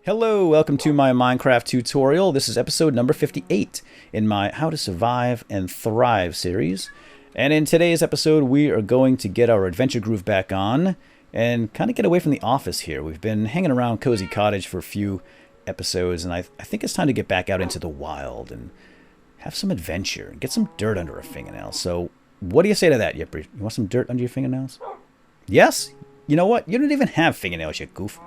Hello, welcome to my Minecraft tutorial. This is episode number 58 in my How to Survive and Thrive series. And in today's episode, we are going to get our adventure groove back on and kind of get away from the office here. We've been hanging around Cozy Cottage for a few episodes, and I think it's time to get back out into the wild and have some adventure and get some dirt under our fingernails. So what do you say to that, Yipper? You want some dirt under your fingernails? Yes? You know what? You don't even have fingernails, you goof.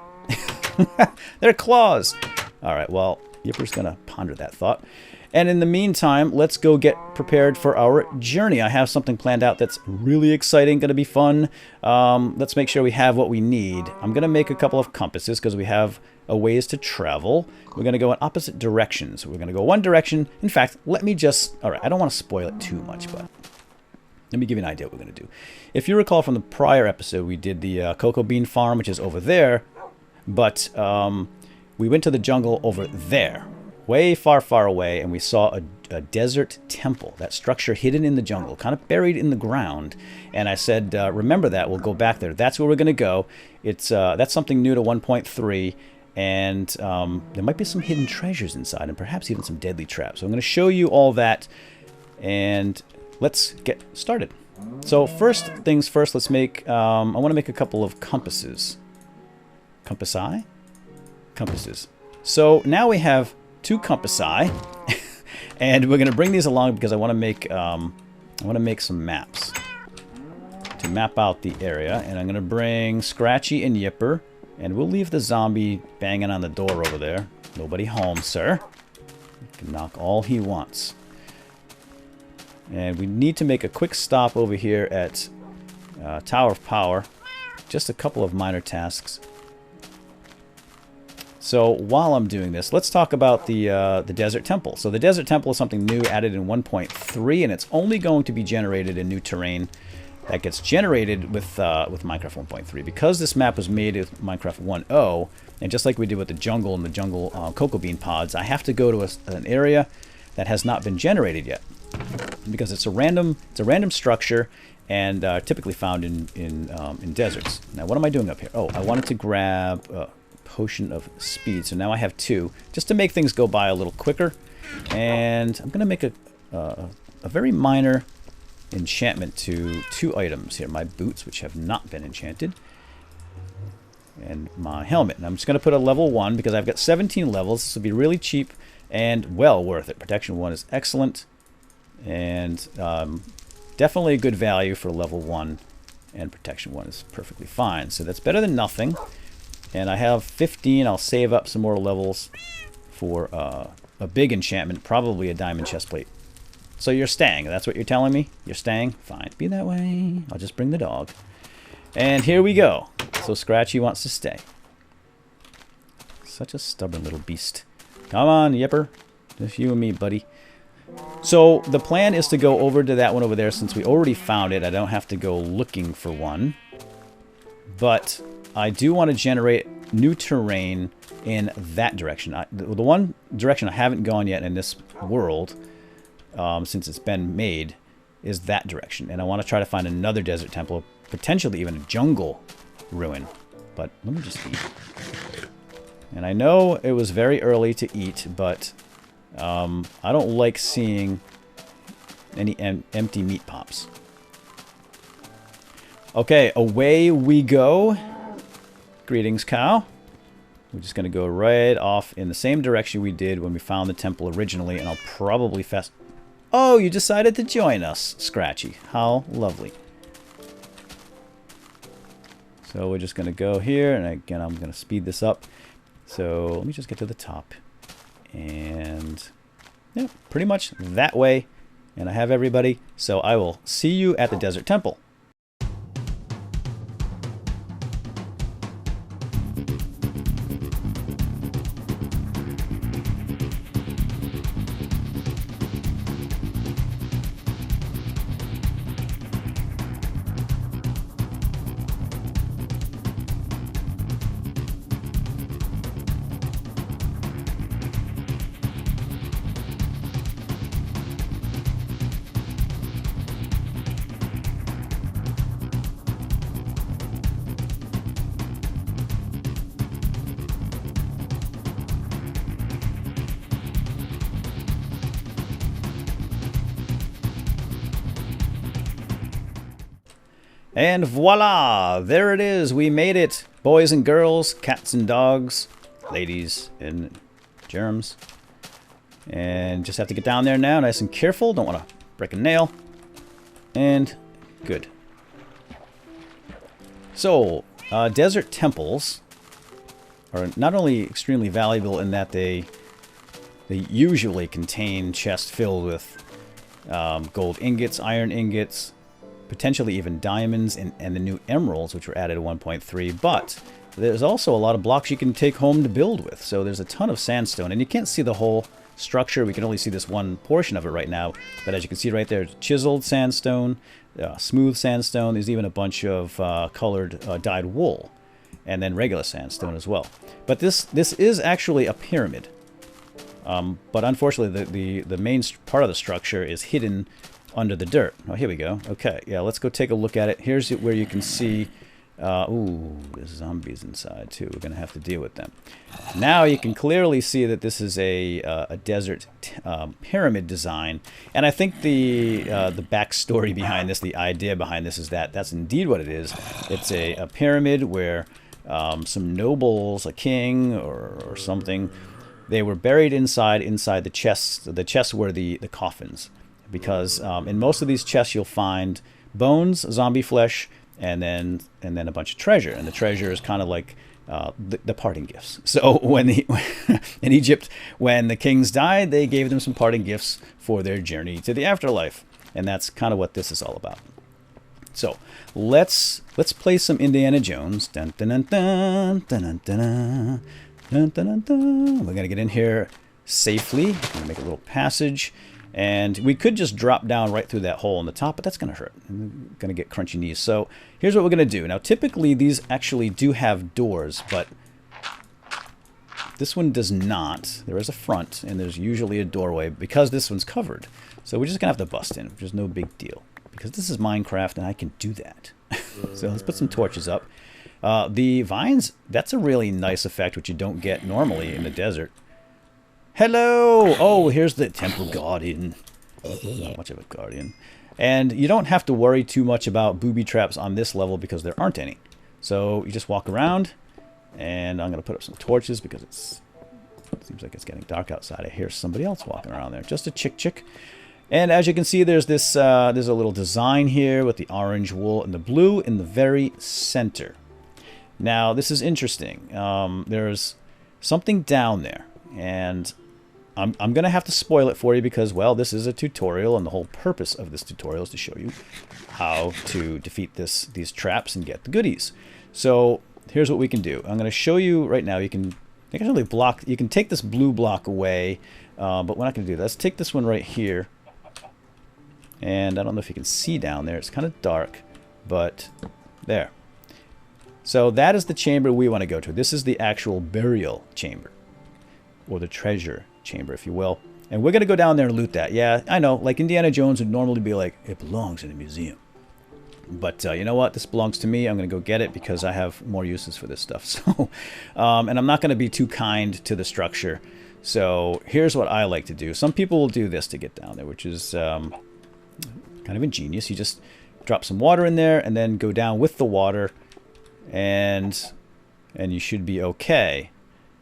They're claws. All right, well, Yipper's going to ponder that thought. And in the meantime, let's go get prepared for our journey. I have something planned out that's really exciting, going to be fun. Let's make sure we have what we need. I'm going to make a couple of compasses because we have a ways to travel. We're going to go in opposite directions. We're going to go one direction. In fact, let me just... All right, I don't want to spoil it too much, but let me give you an idea what we're going to do. If you recall from the prior episode, we did the cocoa bean farm, which is over there. But we went to the jungle over there, way far, far away, and we saw a desert temple, that structure hidden in the jungle, kind of buried in the ground. And I said, remember that, we'll go back there. That's where we're going to go. That's something new to 1.3, and there might be some hidden treasures inside, and perhaps even some deadly traps. So I'm going to show you all that, and let's get started. So first things first, let's make, I want to make a couple of compasses. Compassi? Compasses. So now we have two compassi, and we're going to bring these along because I want to make some maps to map out the area. And I'm going to bring Scratchy and Yipper, and we'll leave the zombie banging on the door over there. Nobody home, sir. He can knock all he wants. And we need to make a quick stop over here at Tower of Power. Just a couple of minor tasks. So while I'm doing this, let's talk about the Desert Temple. So the Desert Temple is something new added in 1.3, and it's only going to be generated in new terrain that gets generated with Minecraft 1.3. Because this map was made with Minecraft 1.0, and just like we did with the jungle and the jungle cocoa bean pods, I have to go to an area that has not been generated yet, because it's a random structure and typically found in deserts. Now, what am I doing up here? Oh, I wanted to grab potion of speed, so now I have two, just to make things go by a little quicker. And I'm gonna make a very minor enchantment to two items here: my boots, which have not been enchanted, and my helmet. And I'm just gonna put a level 1 because I've got 17 levels. This will be really cheap and well worth it. Protection 1 is excellent, and definitely a good value for level 1, and protection 1 is perfectly fine. So that's better than nothing. And I have 15. I'll save up some more levels for a big enchantment, probably a diamond chestplate. So you're staying. That's what you're telling me? You're staying? Fine. Be that way. I'll just bring the dog. And here we go. So Scratchy wants to stay. Such a stubborn little beast. Come on, Yipper. Just you and me, buddy. So the plan is to go over to that one over there. Since we already found it, I don't have to go looking for one. But I do want to generate new terrain in that direction. The one direction I haven't gone yet in this world, since it's been made, is that direction. And I want to try to find another desert temple, potentially even a jungle ruin. But let me just eat. And I know it was very early to eat, but I don't like seeing any empty meat pops. Okay, away we go. Greetings, cow. We're just going to go right off in the same direction we did when we found the temple originally, and I'll probably fast... Oh, you decided to join us, Scratchy. How lovely. So we're just going to go here, and again, I'm going to speed this up. So let me just get to the top. And yeah, pretty much that way. And I have everybody. So I will see you at the Desert Temple. And voila! There it is. We made it. Boys and girls, cats and dogs, ladies and germs. And just have to get down there now, nice and careful. Don't want to break a nail. And good. So, desert temples are not only extremely valuable in that they usually contain chests filled with gold ingots, iron ingots, potentially even diamonds, and the new emeralds, which were added at 1.3, but there's also a lot of blocks you can take home to build with. So there's a ton of sandstone, and you can't see the whole structure. We can only see this one portion of it right now, but as you can see right there, chiseled sandstone, smooth sandstone. There's even a bunch of colored dyed wool, and then regular sandstone as well. But this is actually a pyramid. But unfortunately, the main part of the structure is hidden under the dirt. Oh, here we go. Okay, yeah, let's go take a look at it. Here's where you can see... ooh, there's zombies inside, too. We're going to have to deal with them. Now you can clearly see that this is a desert pyramid design. And I think the backstory behind this, the idea behind this, is that that's indeed what it is. It's a pyramid where some nobles, a king or something, they were buried inside the chests. The chests were the coffins. Because in most of these chests you'll find bones, zombie flesh, and then a bunch of treasure. And the treasure is kind of like the parting gifts. So when in Egypt, when the kings died, they gave them some parting gifts for their journey to the afterlife. And that's kind of what this is all about. So let's play some Indiana Jones. Dun, dun, dun, dun, dun, dun, dun, dun, dun, dun. We're gonna get in here safely. I'm gonna make a little passage. And we could just drop down right through that hole in the top, but that's going to hurt. I'm going to get crunchy knees. So here's what we're going to do. Now, typically, these actually do have doors, but this one does not. There is a front, and there's usually a doorway because this one's covered. So we're just going to have to bust in, which is no big deal. Because this is Minecraft, and I can do that. So let's put some torches up. The vines, that's a really nice effect, which you don't get normally in the desert. Hello! Oh, here's the temple guardian. Not much of a guardian. And you don't have to worry too much about booby traps on this level because there aren't any. So you just walk around, and I'm going to put up some torches because it seems like it's getting dark outside. I hear somebody else walking around there. Just a chick. And as you can see, there's this there's a little design here with the orange wool and the blue in the very center. Now, this is interesting. There's something down there, and I'm going to have to spoil it for you because, well, this is a tutorial, and the whole purpose of this tutorial is to show you how to defeat these traps and get the goodies. So here's what we can do. I'm going to show you right now. You can actually block. You can take this blue block away, but we're not going to do that. Let's take this one right here. And I don't know if you can see down there. It's kind of dark, but there. So that is the chamber we want to go to. This is the actual burial chamber, or the treasure chamber, if you will. And we're going to go down there and loot that. Yeah, I know, like Indiana Jones would normally be like, it belongs in a museum. But you know what? This belongs to me. I'm going to go get it because I have more uses for this stuff. So, and I'm not going to be too kind to the structure. So here's what I like to do. Some people will do this to get down there, which is kind of ingenious. You just drop some water in there and then go down with the water, and you should be okay.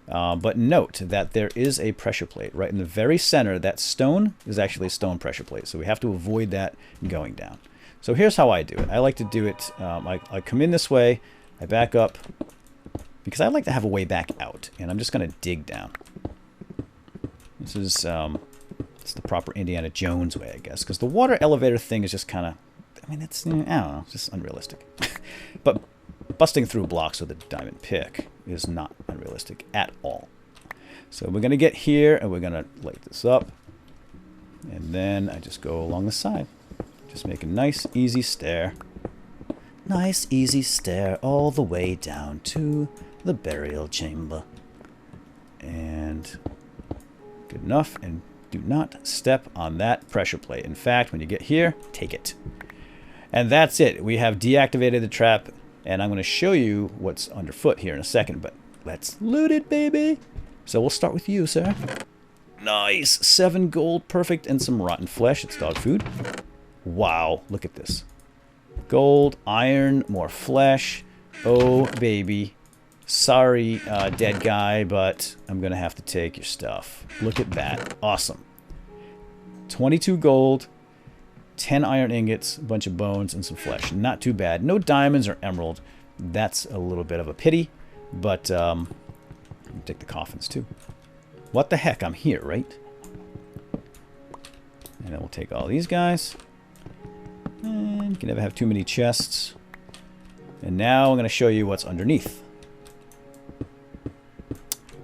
But note that there is a pressure plate right in the very center. That stone is actually a stone pressure plate, so we have to avoid that going down. So here's how I do it. I like to do it, I come in this way, I back up, because I like to have a way back out, and I'm just going to dig down. This is it's the proper Indiana Jones way, I guess, because the water elevator thing is just kind of, I mean, it's, I don't know, it's just unrealistic. But busting through blocks with a diamond pick is not unrealistic at all. So we're going to get here, and we're going to light this up. And then I just go along the side. Just make a nice, easy stair. Nice, easy stair all the way down to the burial chamber. And good enough. And do not step on that pressure plate. In fact, when you get here, take it. And that's it. We have deactivated the trap. And I'm going to show you what's underfoot here in a second, but let's loot it, baby. So we'll start with you, sir. Nice. 7 gold, perfect, and some rotten flesh. It's dog food. Wow, look at this. Gold, iron, more flesh. Oh, baby. Sorry, dead guy, but I'm going to have to take your stuff. Look at that. Awesome. 22 gold, 10 iron ingots, a bunch of bones, and some flesh. Not too bad. No diamonds or emerald. That's a little bit of a pity, but take the coffins too. What the heck? I'm here, right? And then we'll take all these guys. And you can never have too many chests. And now I'm going to show you what's underneath.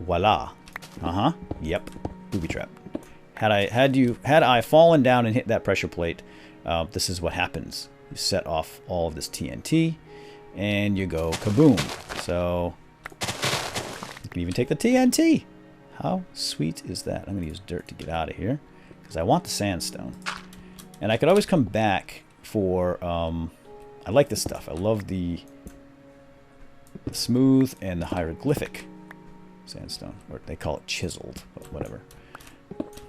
Voila. Uh-huh. Yep. Booby trap. Had I fallen down and hit that pressure plate, this is what happens. You set off all of this TNT, and you go kaboom. So you can even take the TNT. How sweet is that? I'm going to use dirt to get out of here because I want the sandstone. And I could always come back for... I like this stuff. I love the smooth and the hieroglyphic sandstone. Or they call it chiseled, but whatever.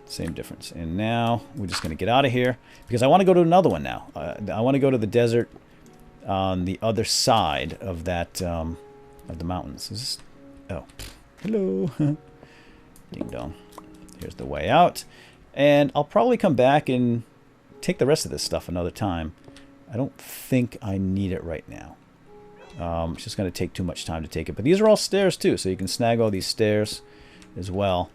Same difference. And now we're just going to get out of here because I want to go to another one now. I want to go to the desert on the other side of that, of the mountains. Is this... Oh, hello. Ding dong. Here's the way out. And I'll probably come back and take the rest of this stuff another time. I don't think I need it right now. It's just going to take too much time to take it. But these are all stairs too, so you can snag all these stairs as well.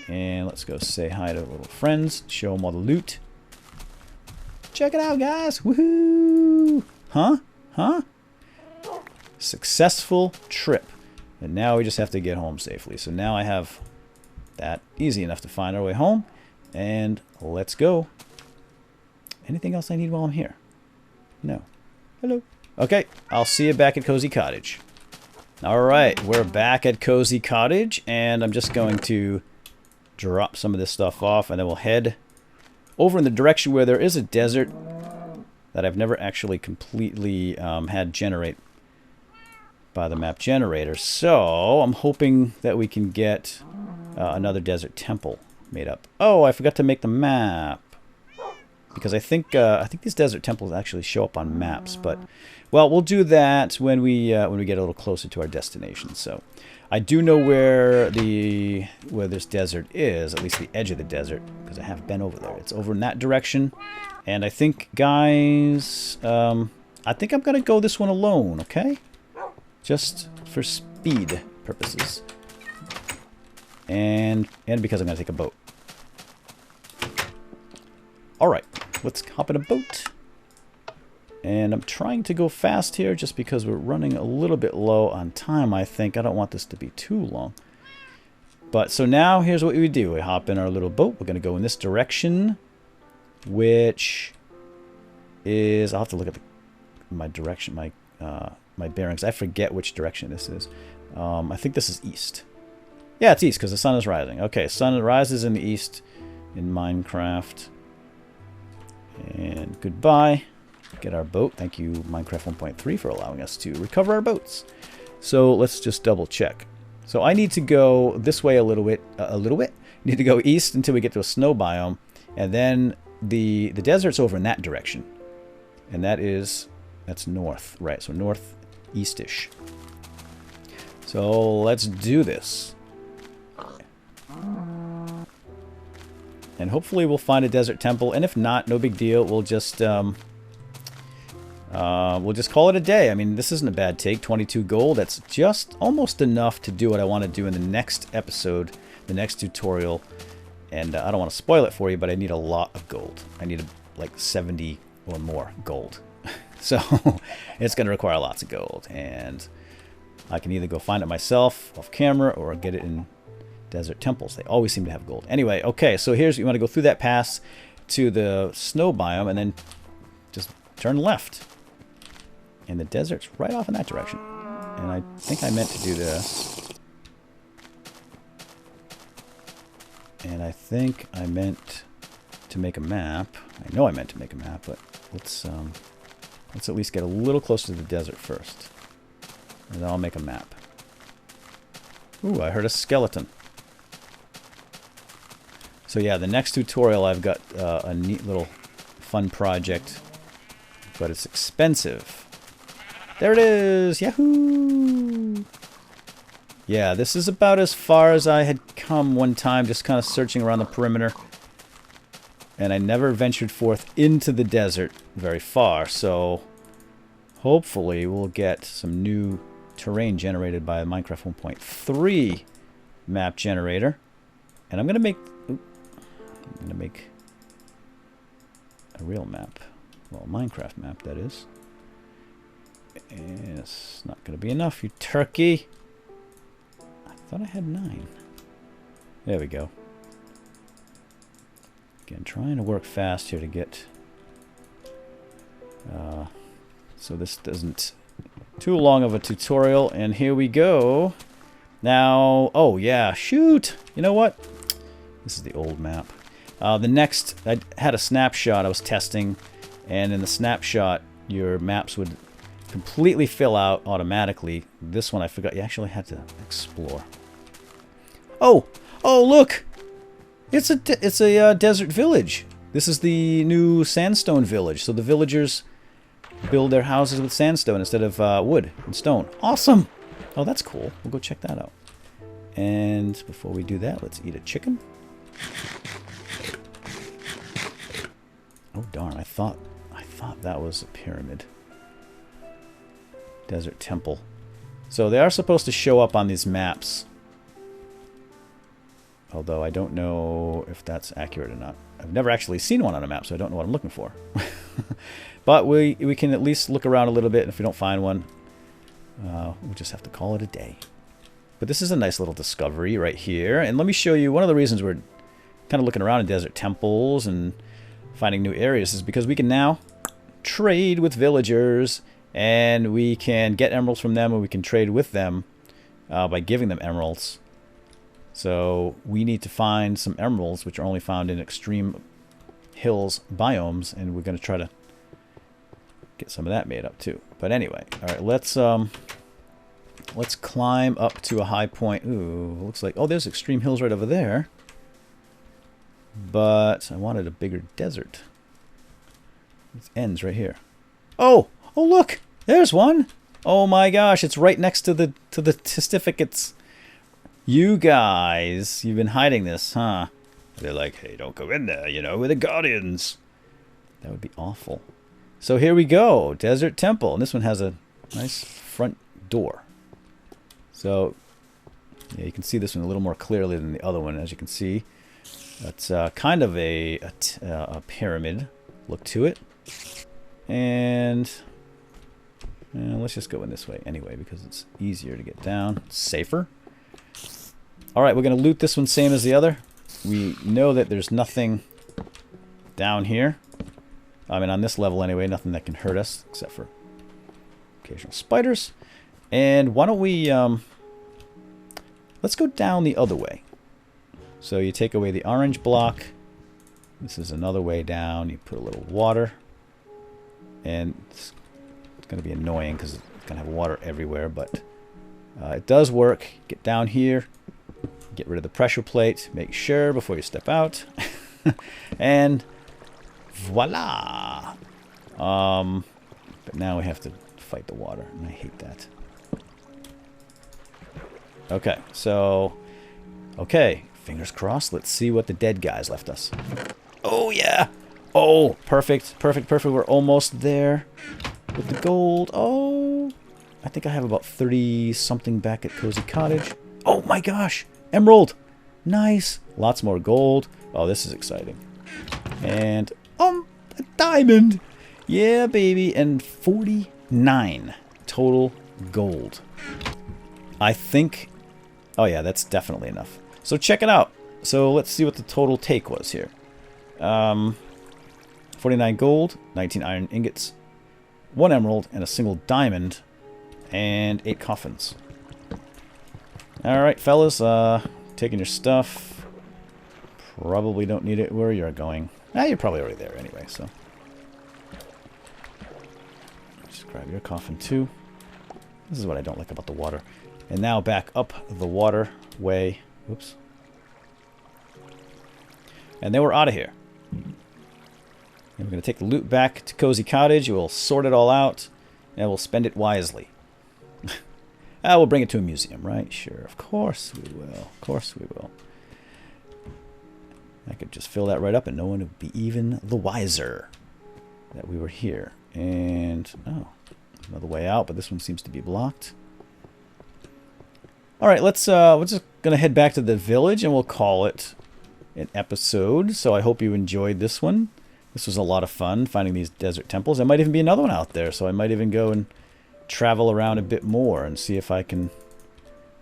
And let's go say hi to little friends. Show them all the loot. Check it out, guys. Woohoo! Huh? Huh? Successful trip. And now we just have to get home safely. So now I have that easy enough to find our way home. And let's go. Anything else I need while I'm here? No. Hello. Okay, I'll see you back at Cozy Cottage. Alright, we're back at Cozy Cottage. And I'm just going to drop some of this stuff off. And then we'll head over in the direction where there is a desert that I've never actually completely had generate by the map generator. So I'm hoping that we can get another desert temple made up. Oh, I forgot to make the map because I think these desert temples actually show up on maps. But well, we'll do that when we get a little closer to our destination. So I do know where this desert is, at least the edge of the desert, because I have been over there. It's over in that direction, and I think, guys, I think I'm gonna go this one alone. Okay. Just for speed purposes. And because I'm going to take a boat. Alright, let's hop in a boat. And I'm trying to go fast here just because we're running a little bit low on time, I think. I don't want this to be too long. But so now here's what we do. We hop in our little boat. We're going to go in this direction, which is... I'll have to look at my direction, my bearings. I forget which direction this is. I think this is east. Yeah, it's east because the sun is rising. Okay, sun rises in the east in Minecraft. And goodbye. Get our boat. Thank you, Minecraft 1.3, for allowing us to recover our boats. So let's just double check. So I need to go this way a little bit. Need to go east until we get to a snow biome, and then the desert's over in that direction, and that's north, right? So northeast-ish. So let's do this. And hopefully we'll find a desert temple. And if not, no big deal. We'll just call it a day. I mean, this isn't a bad take. 22 gold. That's just almost enough to do what I want to do in the next episode, the next tutorial. And I don't want to spoil it for you, but I need a lot of gold. I need like 70 or more gold. So it's going to require lots of gold. And I can either go find it myself off camera or get it in desert temples. They always seem to have gold. Anyway, okay, so you want to go through that pass to the snow biome and then just turn left. And the desert's right off in that direction. And I think I meant to do this. And I think I meant to make a map. I know I meant to make a map, but let's at least get a little closer to the desert first. And then I'll make a map. Ooh, I heard a skeleton. So yeah, the next tutorial I've got a neat little fun project but it's expensive. There it is! Yahoo! Yeah, this is about as far as I had come one time, just kind of searching around the perimeter. And I never ventured forth into the desert very far, so hopefully we'll get some new terrain generated by Minecraft 1.3 map generator. And I'm going to make... I'm going to make a real map. Well, Minecraft map, that is. And it's not going to be enough, you turkey. I thought I had 9. There we go. Again, trying to work fast here to get... so this doesn't... Too long of a tutorial, and here we go. Now... Oh, yeah, shoot! You know what? This is the old map. The next... I had a snapshot I was testing, and in the snapshot, your maps would completely fill out automatically. This one I forgot. You actually had to explore. Oh! Oh, look! It's a desert village. This is the new sandstone village. So the villagers build their houses with sandstone instead of wood and stone. Awesome! Oh, that's cool. We'll go check that out. And before we do that, let's eat a chicken. Oh darn! I thought that was a pyramid. Desert temple. So they are supposed to show up on these maps. Although I don't know if that's accurate or not. I've never actually seen one on a map, so I don't know what I'm looking for. But we can at least look around a little bit, and if we don't find one, we'll just have to call it a day. But this is a nice little discovery right here. And let me show you one of the reasons we're kind of looking around in desert temples and finding new areas is because we can now trade with villagers, and we can get emeralds from them, and we can trade with them by giving them emeralds. So we need to find some emeralds, which are only found in extreme hills biomes, and we're going to try to get some of that made up too. But anyway, all right, let's climb up to a high point. Ooh, looks like, oh, there's extreme hills right over there. But I wanted a bigger desert. It ends right here. Oh, oh look, there's one. Oh my gosh, it's right next to the certificates. You guys, you've been hiding this, huh? They're like, hey, don't go in there, you know, we're the guardians. That would be awful. So here we go, Desert Temple. And this one has a nice front door. So, yeah, you can see this one a little more clearly than the other one, as you can see. That's kind of a pyramid look to it. And let's just go in this way anyway, because it's easier to get down. It's safer. Alright, we're going to loot this one same as the other. We know that there's nothing down here. I mean, on this level anyway, nothing that can hurt us, except for occasional spiders. And why don't we, let's go down the other way. So you take away the orange block. This is another way down. You put a little water. And it's going to be annoying because it's going to have water everywhere, but it does work. Get down here. Get rid of the pressure plate. Make sure before you step out. And voila! But now we have to fight the water, and I hate that. Okay, so... Okay, fingers crossed. Let's see what the dead guys left us. Oh, yeah! Oh, perfect, perfect, perfect. We're almost there with the gold. Oh, I think I have about 30-something back at Cozy Cottage. Oh, my gosh! Emerald! Nice! Lots more gold. Oh, this is exciting. And, a diamond! Yeah, baby. And 49 total gold. I think... Oh, yeah, that's definitely enough. So check it out. So let's see what the total take was here. 49 gold, 19 iron ingots, 1 emerald, and a single diamond, and 8 coffins. Alright, fellas, taking your stuff. Probably don't need it where you're going. Ah, you're probably already there anyway, so. Just grab your coffin too. This is what I don't like about the water. And now back up the waterway. Oops. And then we're out of here. And we're going to take the loot back to Cozy Cottage. We'll sort it all out, and we'll spend it wisely. We'll bring it to a museum, right? Sure, of course we will. Of course we will. I could just fill that right up, and no one would be even the wiser that we were here. And, oh, another way out, but this one seems to be blocked. All right, we're just going to head back to the village, and we'll call it an episode. So I hope you enjoyed this one. This was a lot of fun, finding these desert temples. There might even be another one out there, so I might even go and travel around a bit more and see if I can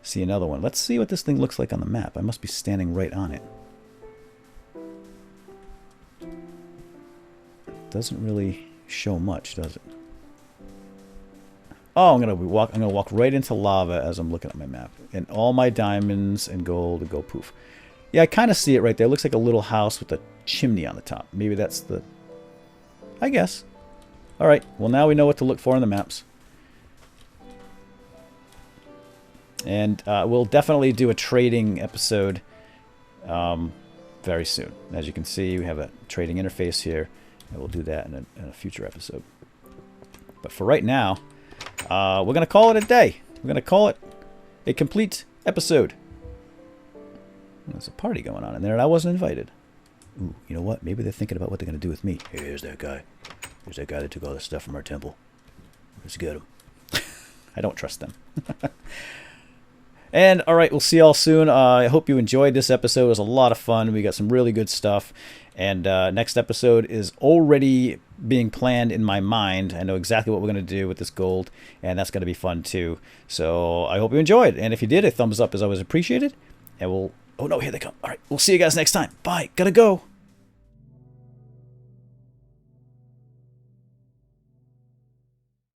see another one. Let's see what this thing looks like on the map. I must be standing right on it. Doesn't really show much, does it? Oh, I'm gonna walk right into lava as I'm looking at my map, and all my diamonds and gold will go poof. Yeah, I kind of see it right there. It looks like a little house with a chimney on the top. Maybe that's the... I guess. All right. Well, now we know what to look for on the maps. And we'll definitely do a trading episode very soon. As you can see, we have a trading interface here. And we'll do that in a future episode. But for right now, we're going to call it a day. We're going to call it a complete episode. There's a party going on in there, and I wasn't invited. Ooh, you know what? Maybe they're thinking about what they're going to do with me. Hey, here's that guy. Here's that guy that took all this stuff from our temple. Let's get him. I don't trust them. And, all right, we'll see y'all soon. I hope you enjoyed this episode. It was a lot of fun. We got some really good stuff. And next episode is already being planned in my mind. I know exactly what we're going to do with this gold, and that's going to be fun, too. So I hope you enjoyed. And if you did, a thumbs up is always appreciated. And we'll... Oh, no, here they come. All right, we'll see you guys next time. Bye. Gotta go.